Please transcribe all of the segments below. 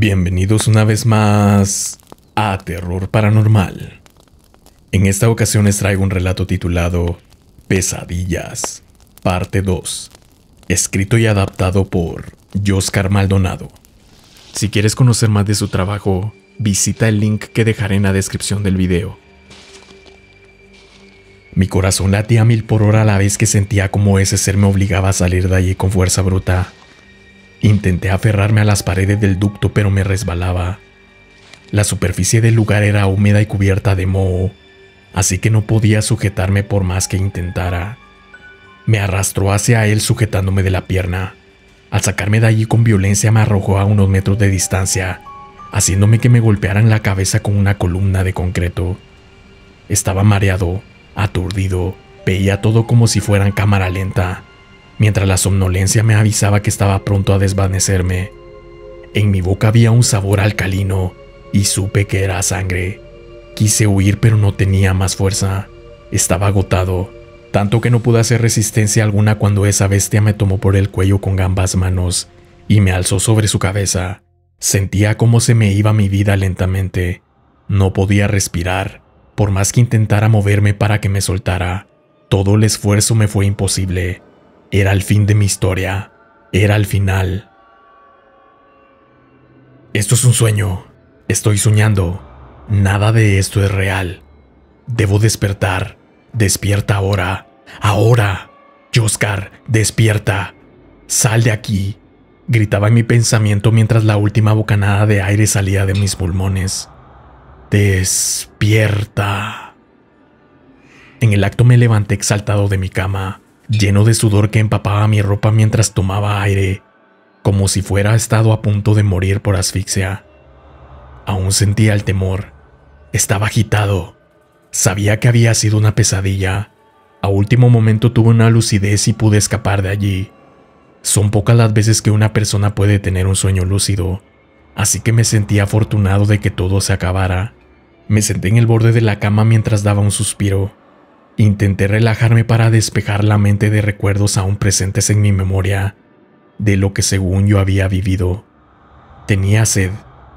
Bienvenidos una vez más a Terror Paranormal. En esta ocasión les traigo un relato titulado Pesadillas, parte 2, escrito y adaptado por Oscar Maldonado. Si quieres conocer más de su trabajo, visita el link que dejaré en la descripción del video. Mi corazón latía a 1000 por hora a la vez que sentía como ese ser me obligaba a salir de allí con fuerza bruta. Intenté aferrarme a las paredes del ducto, pero me resbalaba. La superficie del lugar era húmeda y cubierta de moho, así que no podía sujetarme por más que intentara. Me arrastró hacia él sujetándome de la pierna. Al sacarme de allí con violencia me arrojó a unos metros de distancia, haciéndome que me golpearan la cabeza con una columna de concreto. Estaba mareado, aturdido, veía todo como si fuera en cámara lenta, mientras la somnolencia me avisaba que estaba pronto a desvanecerme. En mi boca había un sabor alcalino y supe que era sangre. Quise huir, pero no tenía más fuerza. Estaba agotado, tanto que no pude hacer resistencia alguna cuando esa bestia me tomó por el cuello con ambas manos y me alzó sobre su cabeza. Sentía cómo se me iba mi vida lentamente. No podía respirar, por más que intentara moverme para que me soltara. Todo el esfuerzo me fue imposible. Era el fin de mi historia. Era el final. Esto es un sueño. Estoy soñando. Nada de esto es real. Debo despertar. Despierta ahora. Ahora. Oscar, despierta. Sal de aquí. Gritaba en mi pensamiento mientras la última bocanada de aire salía de mis pulmones. Despierta. En el acto me levanté exaltado de mi cama, lleno de sudor que empapaba mi ropa mientras tomaba aire, como si fuera estado a punto de morir por asfixia. Aún sentía el temor. Estaba agitado. Sabía que había sido una pesadilla. A último momento tuve una lucidez y pude escapar de allí. Son pocas las veces que una persona puede tener un sueño lúcido, así que me sentí afortunado de que todo se acabara. Me senté en el borde de la cama mientras daba un suspiro. Intenté relajarme para despejar la mente de recuerdos aún presentes en mi memoria, de lo que según yo había vivido. Tenía sed,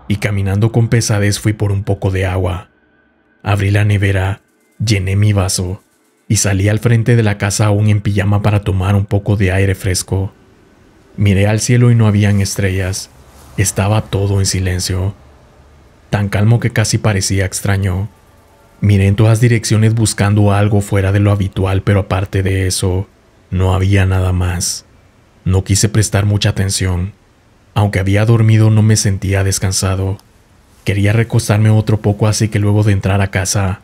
y caminando con pesadez fui por un poco de agua. Abrí la nevera, llené mi vaso, y salí al frente de la casa aún en pijama para tomar un poco de aire fresco. Miré al cielo y no habían estrellas. Estaba todo en silencio, tan calmo que casi parecía extraño. Miré en todas direcciones buscando algo fuera de lo habitual, pero aparte de eso, no había nada más. No quise prestar mucha atención. Aunque había dormido, no me sentía descansado. Quería recostarme otro poco, así que luego de entrar a casa,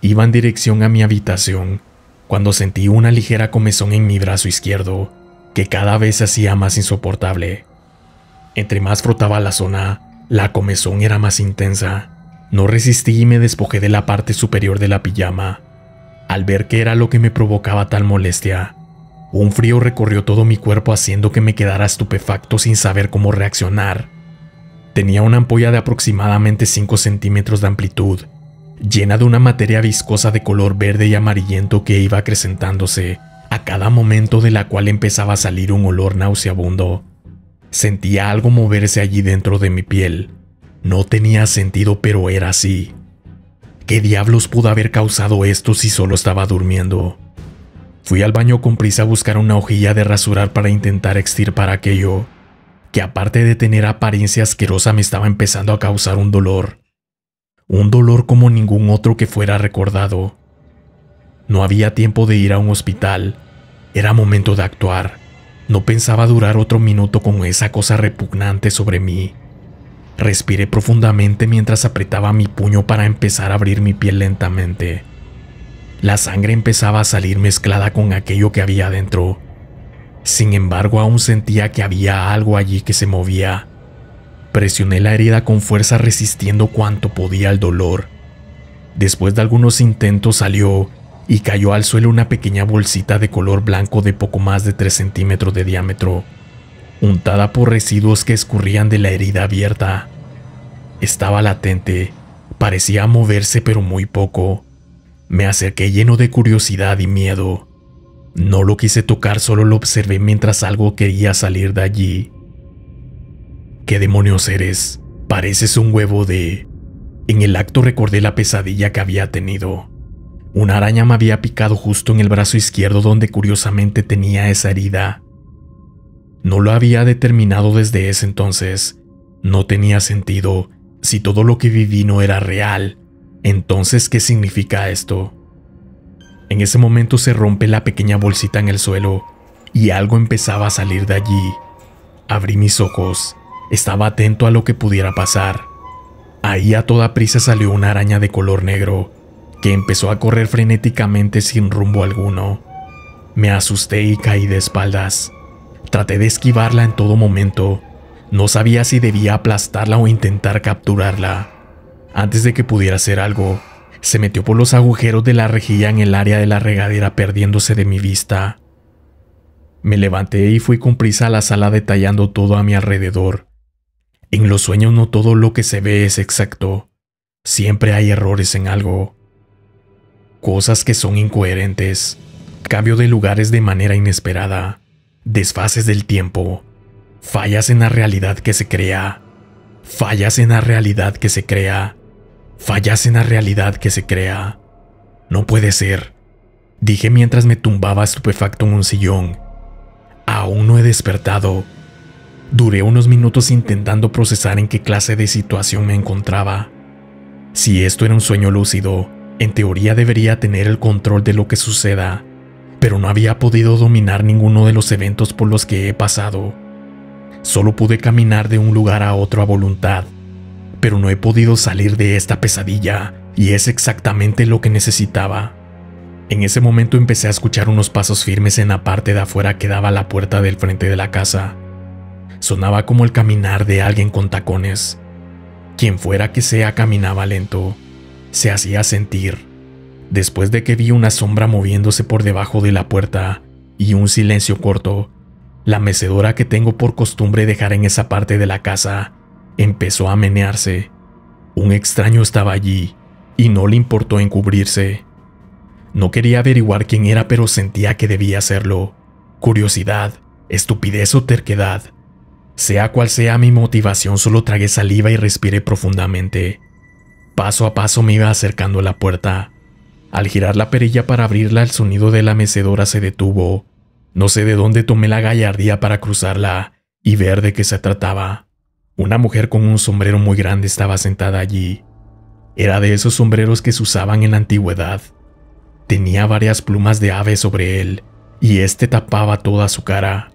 iba en dirección a mi habitación, cuando sentí una ligera comezón en mi brazo izquierdo, que cada vez se hacía más insoportable. Entre más frotaba la zona, la comezón era más intensa. No resistí y me despojé de la parte superior de la pijama. Al ver qué era lo que me provocaba tal molestia, un frío recorrió todo mi cuerpo haciendo que me quedara estupefacto sin saber cómo reaccionar. Tenía una ampolla de aproximadamente 5 centímetros de amplitud, llena de una materia viscosa de color verde y amarillento que iba acrecentándose a cada momento, de la cual empezaba a salir un olor nauseabundo. Sentía algo moverse allí dentro de mi piel. No tenía sentido, pero era así. ¿Qué diablos pudo haber causado esto si solo estaba durmiendo? Fui al baño con prisa a buscar una hojilla de rasurar para intentar extirpar aquello, que aparte de tener apariencia asquerosa me estaba empezando a causar un dolor. Un dolor como ningún otro que fuera recordado. No había tiempo de ir a un hospital. Era momento de actuar. No pensaba durar otro minuto con esa cosa repugnante sobre mí. Respiré profundamente mientras apretaba mi puño para empezar a abrir mi piel lentamente. La sangre empezaba a salir mezclada con aquello que había dentro. Sin embargo, aún sentía que había algo allí que se movía. Presioné la herida con fuerza, resistiendo cuanto podía al dolor. Después de algunos intentos salió y cayó al suelo una pequeña bolsita de color blanco de poco más de 3 centímetros de diámetro, untada por residuos que escurrían de la herida abierta. Estaba latente, parecía moverse pero muy poco. Me acerqué lleno de curiosidad y miedo. No lo quise tocar, solo lo observé mientras algo quería salir de allí. ¿Qué demonios eres? Pareces un huevo de... En el acto recordé la pesadilla que había tenido. Una araña me había picado justo en el brazo izquierdo donde curiosamente tenía esa herida. No lo había determinado desde ese entonces. No tenía sentido. Si todo lo que viví no era real, entonces ¿qué significa esto? En ese momento se rompe la pequeña bolsita en el suelo y algo empezaba a salir de allí. Abrí mis ojos. Estaba atento a lo que pudiera pasar. Ahí a toda prisa salió una araña de color negro, que empezó a correr frenéticamente sin rumbo alguno. Me asusté y caí de espaldas. Traté de esquivarla en todo momento. No sabía si debía aplastarla o intentar capturarla. Antes de que pudiera hacer algo, se metió por los agujeros de la rejilla en el área de la regadera perdiéndose de mi vista. Me levanté y fui con prisa a la sala detallando todo a mi alrededor. En los sueños no todo lo que se ve es exacto. Siempre hay errores en algo. Cosas que son incoherentes. Cambio de lugares de manera inesperada. Desfases del tiempo. Fallas en la realidad que se crea. Fallas en la realidad que se crea. Fallas en la realidad que se crea. No puede ser, dije mientras me tumbaba estupefacto en un sillón. Aún no he despertado. Duré unos minutos intentando procesar en qué clase de situación me encontraba. Si esto era un sueño lúcido, en teoría debería tener el control de lo que suceda, pero no había podido dominar ninguno de los eventos por los que he pasado. Solo pude caminar de un lugar a otro a voluntad, pero no he podido salir de esta pesadilla y es exactamente lo que necesitaba. En ese momento empecé a escuchar unos pasos firmes en la parte de afuera que daba a la puerta del frente de la casa. Sonaba como el caminar de alguien con tacones. Quien fuera que sea caminaba lento. Se hacía sentir. Después de que vi una sombra moviéndose por debajo de la puerta y un silencio corto, la mecedora que tengo por costumbre dejar en esa parte de la casa empezó a menearse. Un extraño estaba allí y no le importó encubrirse. No quería averiguar quién era, pero sentía que debía hacerlo. Curiosidad, estupidez o terquedad. Sea cual sea mi motivación, solo tragué saliva y respiré profundamente. Paso a paso me iba acercando a la puerta. Al girar la perilla para abrirla, el sonido de la mecedora se detuvo. No sé de dónde tomé la gallardía para cruzarla y ver de qué se trataba. Una mujer con un sombrero muy grande estaba sentada allí. Era de esos sombreros que se usaban en la antigüedad. Tenía varias plumas de ave sobre él y este tapaba toda su cara.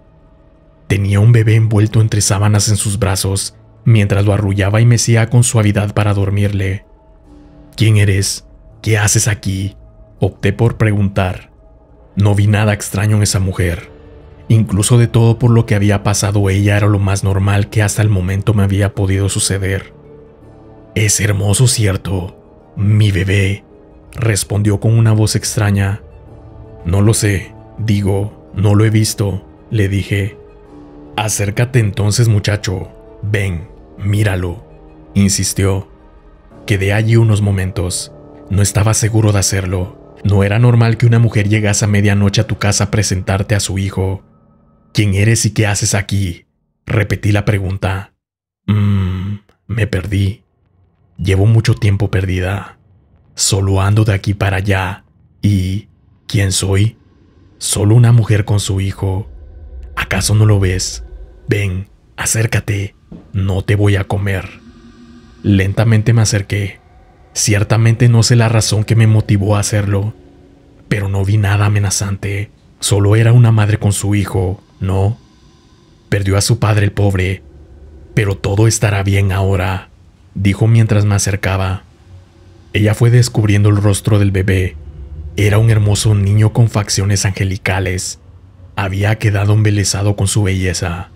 Tenía un bebé envuelto entre sábanas en sus brazos, mientras lo arrullaba y mecía con suavidad para dormirle. ¿Quién eres? ¿Qué haces aquí? Opté por preguntar. No vi nada extraño en esa mujer. Incluso de todo por lo que había pasado, ella era lo más normal que hasta el momento me había podido suceder. Es hermoso, ¿cierto? Mi bebé, respondió con una voz extraña. No lo sé, no lo he visto, le dije. Acércate entonces, muchacho. Ven, míralo, insistió. Quedé allí unos momentos. No estaba seguro de hacerlo. No era normal que una mujer llegase a medianoche a tu casa a presentarte a su hijo. ¿Quién eres y qué haces aquí? Repetí la pregunta. Me perdí. Llevo mucho tiempo perdida. Solo ando de aquí para allá. ¿Y quién soy? Solo una mujer con su hijo. ¿Acaso no lo ves? Ven, acércate. No te voy a comer. Lentamente me acerqué. Ciertamente no sé la razón que me motivó a hacerlo, pero no vi nada amenazante. Solo era una madre con su hijo, ¿no? Perdió a su padre el pobre, pero todo estará bien ahora, dijo mientras me acercaba. Ella fue descubriendo el rostro del bebé. Era un hermoso niño con facciones angelicales. Había quedado embelesado con su belleza.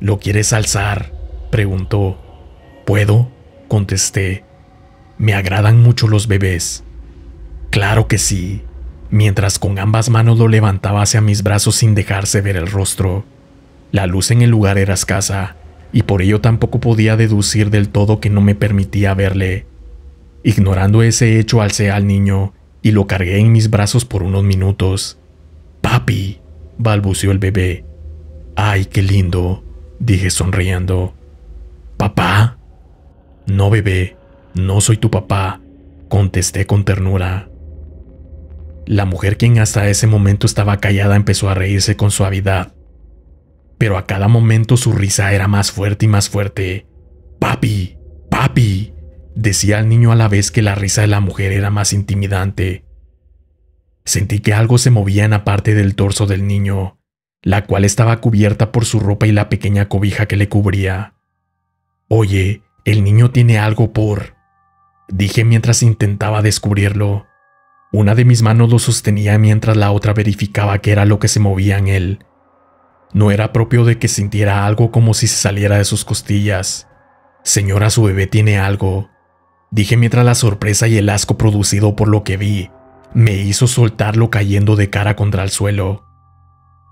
¿Lo quieres alzar?, preguntó. ¿Puedo?, contesté. Me agradan mucho los bebés. Claro que sí, mientras con ambas manos lo levantaba hacia mis brazos sin dejarse ver el rostro. La luz en el lugar era escasa, y por ello tampoco podía deducir del todo que no me permitía verle. Ignorando ese hecho, alcé al niño y lo cargué en mis brazos por unos minutos. «Papi», balbuceó el bebé. «Ay, qué lindo», dije sonriendo. ¿Papá? No, bebé, no soy tu papá, contesté con ternura. La mujer, quien hasta ese momento estaba callada, empezó a reírse con suavidad, pero a cada momento su risa era más fuerte y más fuerte. «Papi, papi», decía el niño a la vez que la risa de la mujer era más intimidante. Sentí que algo se movía en la parte del torso del niño, la cual estaba cubierta por su ropa y la pequeña cobija que le cubría. «Oye, el niño tiene algo por…», dije mientras intentaba descubrirlo. Una de mis manos lo sostenía mientras la otra verificaba qué era lo que se movía en él. No era propio de que sintiera algo como si se saliera de sus costillas. «Señora, su bebé tiene algo», dije mientras la sorpresa y el asco producido por lo que vi me hizo soltarlo cayendo de cara contra el suelo.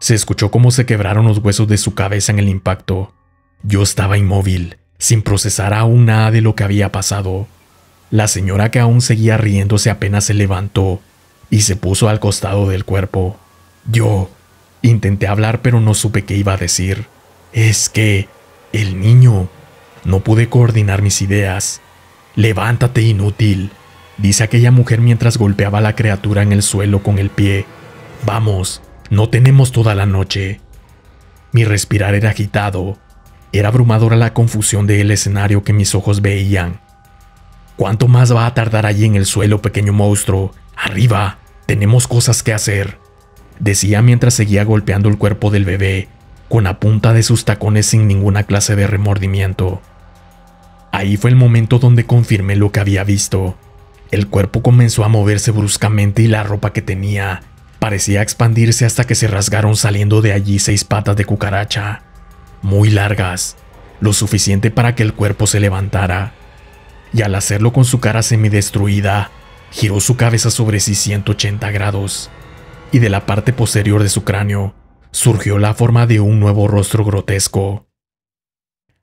Se escuchó cómo se quebraron los huesos de su cabeza en el impacto. Yo estaba inmóvil, sin procesar aún nada de lo que había pasado. La señora, que aún seguía riéndose, apenas se levantó y se puso al costado del cuerpo. Yo intenté hablar, pero no supe qué iba a decir. «Es que… el niño…». No pude coordinar mis ideas. «Levántate, inútil», dice aquella mujer mientras golpeaba a la criatura en el suelo con el pie. «Vamos, no tenemos toda la noche». Mi respirar era agitado. Era abrumadora la confusión del escenario que mis ojos veían. «¿Cuánto más va a tardar allí en el suelo, pequeño monstruo? Arriba, tenemos cosas que hacer», decía mientras seguía golpeando el cuerpo del bebé con la punta de sus tacones sin ninguna clase de remordimiento. Ahí fue el momento donde confirmé lo que había visto. El cuerpo comenzó a moverse bruscamente y la ropa que tenía parecía expandirse hasta que se rasgaron, saliendo de allí 6 patas de cucaracha, muy largas, lo suficiente para que el cuerpo se levantara. Y al hacerlo con su cara semidestruida, giró su cabeza sobre sí 180 grados, y de la parte posterior de su cráneo surgió la forma de un nuevo rostro grotesco.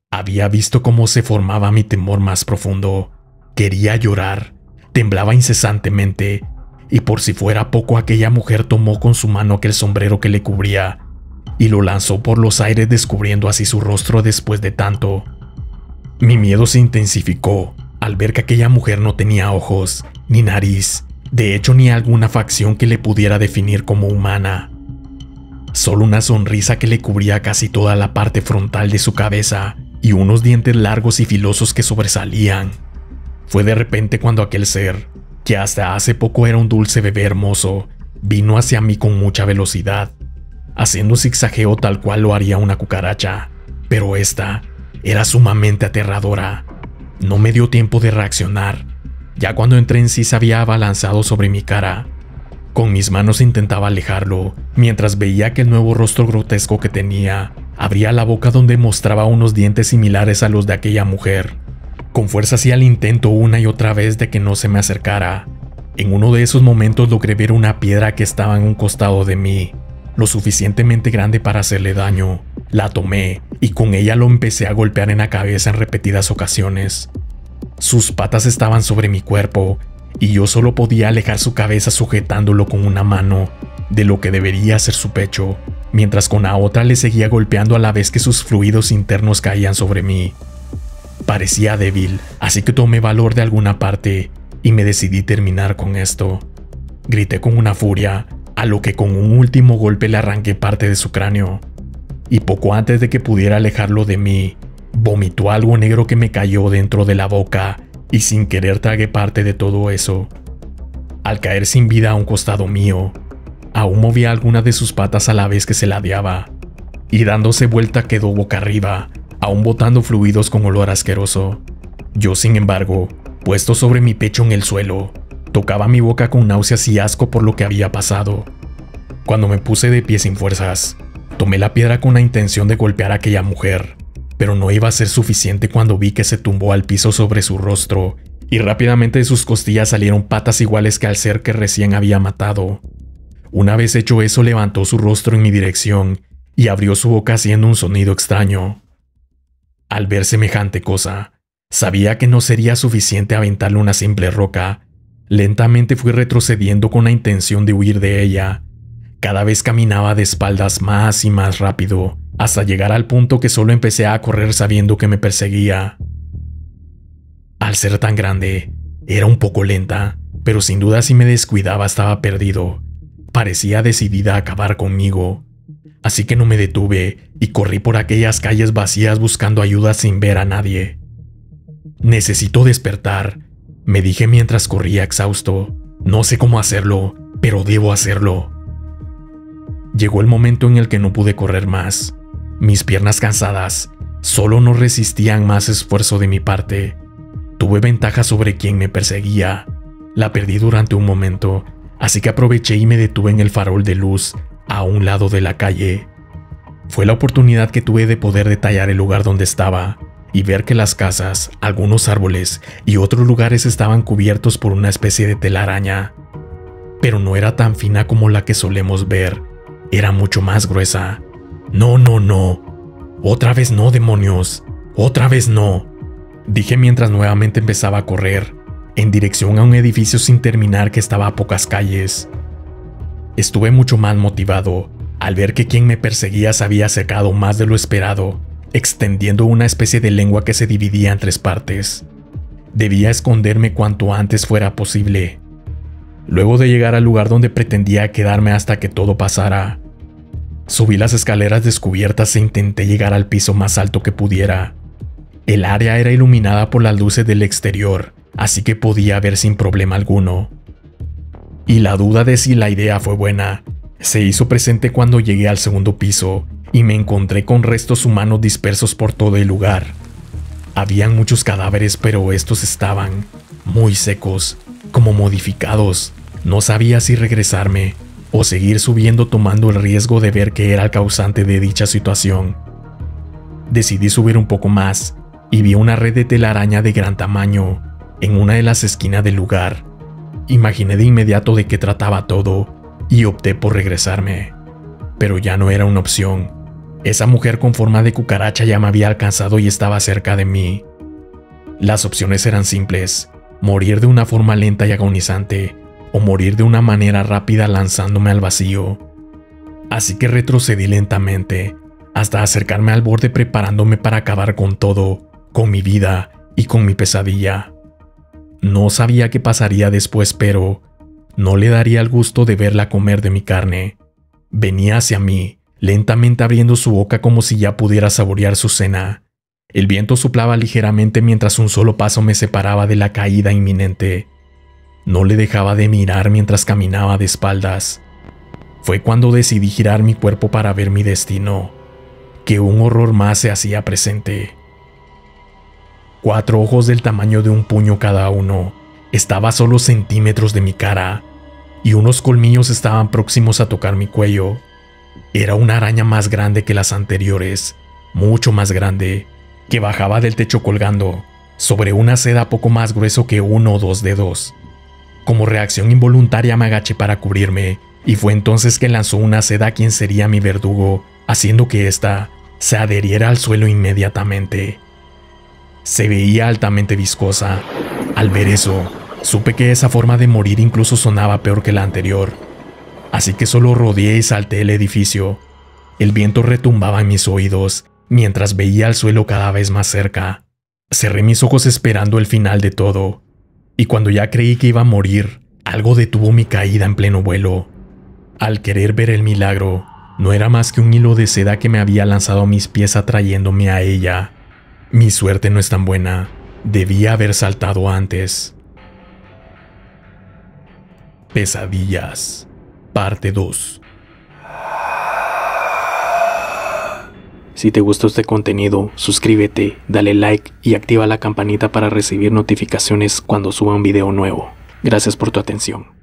Había visto cómo se formaba mi temor más profundo. Quería llorar, temblaba incesantemente, y por si fuera poco, aquella mujer tomó con su mano aquel sombrero que le cubría y lo lanzó por los aires, descubriendo así su rostro después de tanto. Mi miedo se intensificó al ver que aquella mujer no tenía ojos, ni nariz, de hecho ni alguna facción que le pudiera definir como humana. Solo una sonrisa que le cubría casi toda la parte frontal de su cabeza y unos dientes largos y filosos que sobresalían. Fue de repente cuando aquel ser, que hasta hace poco era un dulce bebé hermoso, vino hacia mí con mucha velocidad, haciendo zigzagueo tal cual lo haría una cucaracha, pero esta era sumamente aterradora. No me dio tiempo de reaccionar. Ya cuando entré en sí, se había abalanzado sobre mi cara. Con mis manos intentaba alejarlo, mientras veía que el nuevo rostro grotesco que tenía abría la boca donde mostraba unos dientes similares a los de aquella mujer. Con fuerza hacía el intento una y otra vez de que no se me acercara. En uno de esos momentos logré ver una piedra que estaba en un costado de mí, lo suficientemente grande para hacerle daño. La tomé y con ella lo empecé a golpear en la cabeza en repetidas ocasiones. Sus patas estaban sobre mi cuerpo y yo solo podía alejar su cabeza sujetándolo con una mano de lo que debería ser su pecho, mientras con la otra le seguía golpeando a la vez que sus fluidos internos caían sobre mí. Parecía débil, así que tomé valor de alguna parte y me decidí terminar con esto. Grité con una furia, a lo que con un último golpe le arranqué parte de su cráneo, y poco antes de que pudiera alejarlo de mí, vomitó algo negro que me cayó dentro de la boca y sin querer tragué parte de todo eso. Al caer sin vida a un costado mío, aún movía alguna de sus patas a la vez que se ladeaba, y dándose vuelta quedó boca arriba, aún botando fluidos con olor asqueroso. Yo, sin embargo, puesto sobre mi pecho en el suelo, tocaba mi boca con náuseas y asco por lo que había pasado. Cuando me puse de pie sin fuerzas, tomé la piedra con la intención de golpear a aquella mujer, pero no iba a ser suficiente cuando vi que se tumbó al piso sobre su rostro y rápidamente de sus costillas salieron patas iguales que al ser que recién había matado. Una vez hecho eso, levantó su rostro en mi dirección y abrió su boca haciendo un sonido extraño. Al ver semejante cosa, sabía que no sería suficiente aventarle una simple roca. Lentamente fui retrocediendo con la intención de huir de ella. Cada vez caminaba de espaldas más y más rápido, hasta llegar al punto que solo empecé a correr sabiendo que me perseguía. Al ser tan grande, era un poco lenta, pero sin duda si me descuidaba estaba perdido. Parecía decidida a acabar conmigo. Así que no me detuve y corrí por aquellas calles vacías buscando ayuda sin ver a nadie. Necesito despertar, me dije mientras corría exhausto. No sé cómo hacerlo, pero debo hacerlo. Llegó el momento en el que no pude correr más. Mis piernas cansadas solo no resistían más esfuerzo de mi parte. Tuve ventaja sobre quien me perseguía. La perdí durante un momento, así que aproveché y me detuve en el farol de luz a un lado de la calle. Fue la oportunidad que tuve de poder detallar el lugar donde estaba y ver que las casas, algunos árboles y otros lugares estaban cubiertos por una especie de telaraña. Pero no era tan fina como la que solemos ver, era mucho más gruesa. No, no, no. Otra vez no, demonios. Otra vez no. Dije mientras nuevamente empezaba a correr, en dirección a un edificio sin terminar que estaba a pocas calles. Estuve mucho más motivado al ver que quien me perseguía se había acercado más de lo esperado, extendiendo una especie de lengua que se dividía en 3 partes. Debía esconderme cuanto antes fuera posible. Luego de llegar al lugar donde pretendía quedarme hasta que todo pasara, subí las escaleras descubiertas e intenté llegar al piso más alto que pudiera. El área era iluminada por las luces del exterior, así que podía ver sin problema alguno. Y la duda de si la idea fue buena se hizo presente cuando llegué al segundo piso y me encontré con restos humanos dispersos por todo el lugar. Habían muchos cadáveres, pero estos estaban muy secos, como modificados. No sabía si regresarme o seguir subiendo tomando el riesgo de ver que era el causante de dicha situación. Decidí subir un poco más y vi una red de telaraña de gran tamaño en una de las esquinas del lugar. Imaginé de inmediato de qué trataba todo y opté por regresarme. Pero ya no era una opción. Esa mujer con forma de cucaracha ya me había alcanzado y estaba cerca de mí. Las opciones eran simples: morir de una forma lenta y agonizante, o morir de una manera rápida lanzándome al vacío. Así que retrocedí lentamente, hasta acercarme al borde preparándome para acabar con todo, con mi vida y con mi pesadilla. No sabía qué pasaría después, pero no le daría el gusto de verla comer de mi carne. Venía hacia mí, lentamente abriendo su boca como si ya pudiera saborear su cena. El viento soplaba ligeramente mientras un solo paso me separaba de la caída inminente. No le dejaba de mirar mientras caminaba de espaldas. Fue cuando decidí girar mi cuerpo para ver mi destino, que un horror más se hacía presente. 4 ojos del tamaño de un puño cada uno, estaba a solo centímetros de mi cara, y unos colmillos estaban próximos a tocar mi cuello. Era una araña más grande que las anteriores, mucho más grande, que bajaba del techo colgando, sobre una seda poco más grueso que 1 o 2 dedos. Como reacción involuntaria me agaché para cubrirme, y fue entonces que lanzó una seda a quien sería mi verdugo, haciendo que ésta se adheriera al suelo inmediatamente. Se veía altamente viscosa. Al ver eso, supe que esa forma de morir incluso sonaba peor que la anterior. Así que solo rodeé y salté el edificio. El viento retumbaba en mis oídos, mientras veía el suelo cada vez más cerca. Cerré mis ojos esperando el final de todo, y cuando ya creí que iba a morir, algo detuvo mi caída en pleno vuelo. Al querer ver el milagro, no era más que un hilo de seda que me había lanzado a mis pies atrayéndome a ella. Mi suerte no es tan buena. Debía haber saltado antes. Pesadillas, parte 2. Si te gustó este contenido, suscríbete, dale like y activa la campanita para recibir notificaciones cuando suba un video nuevo. Gracias por tu atención.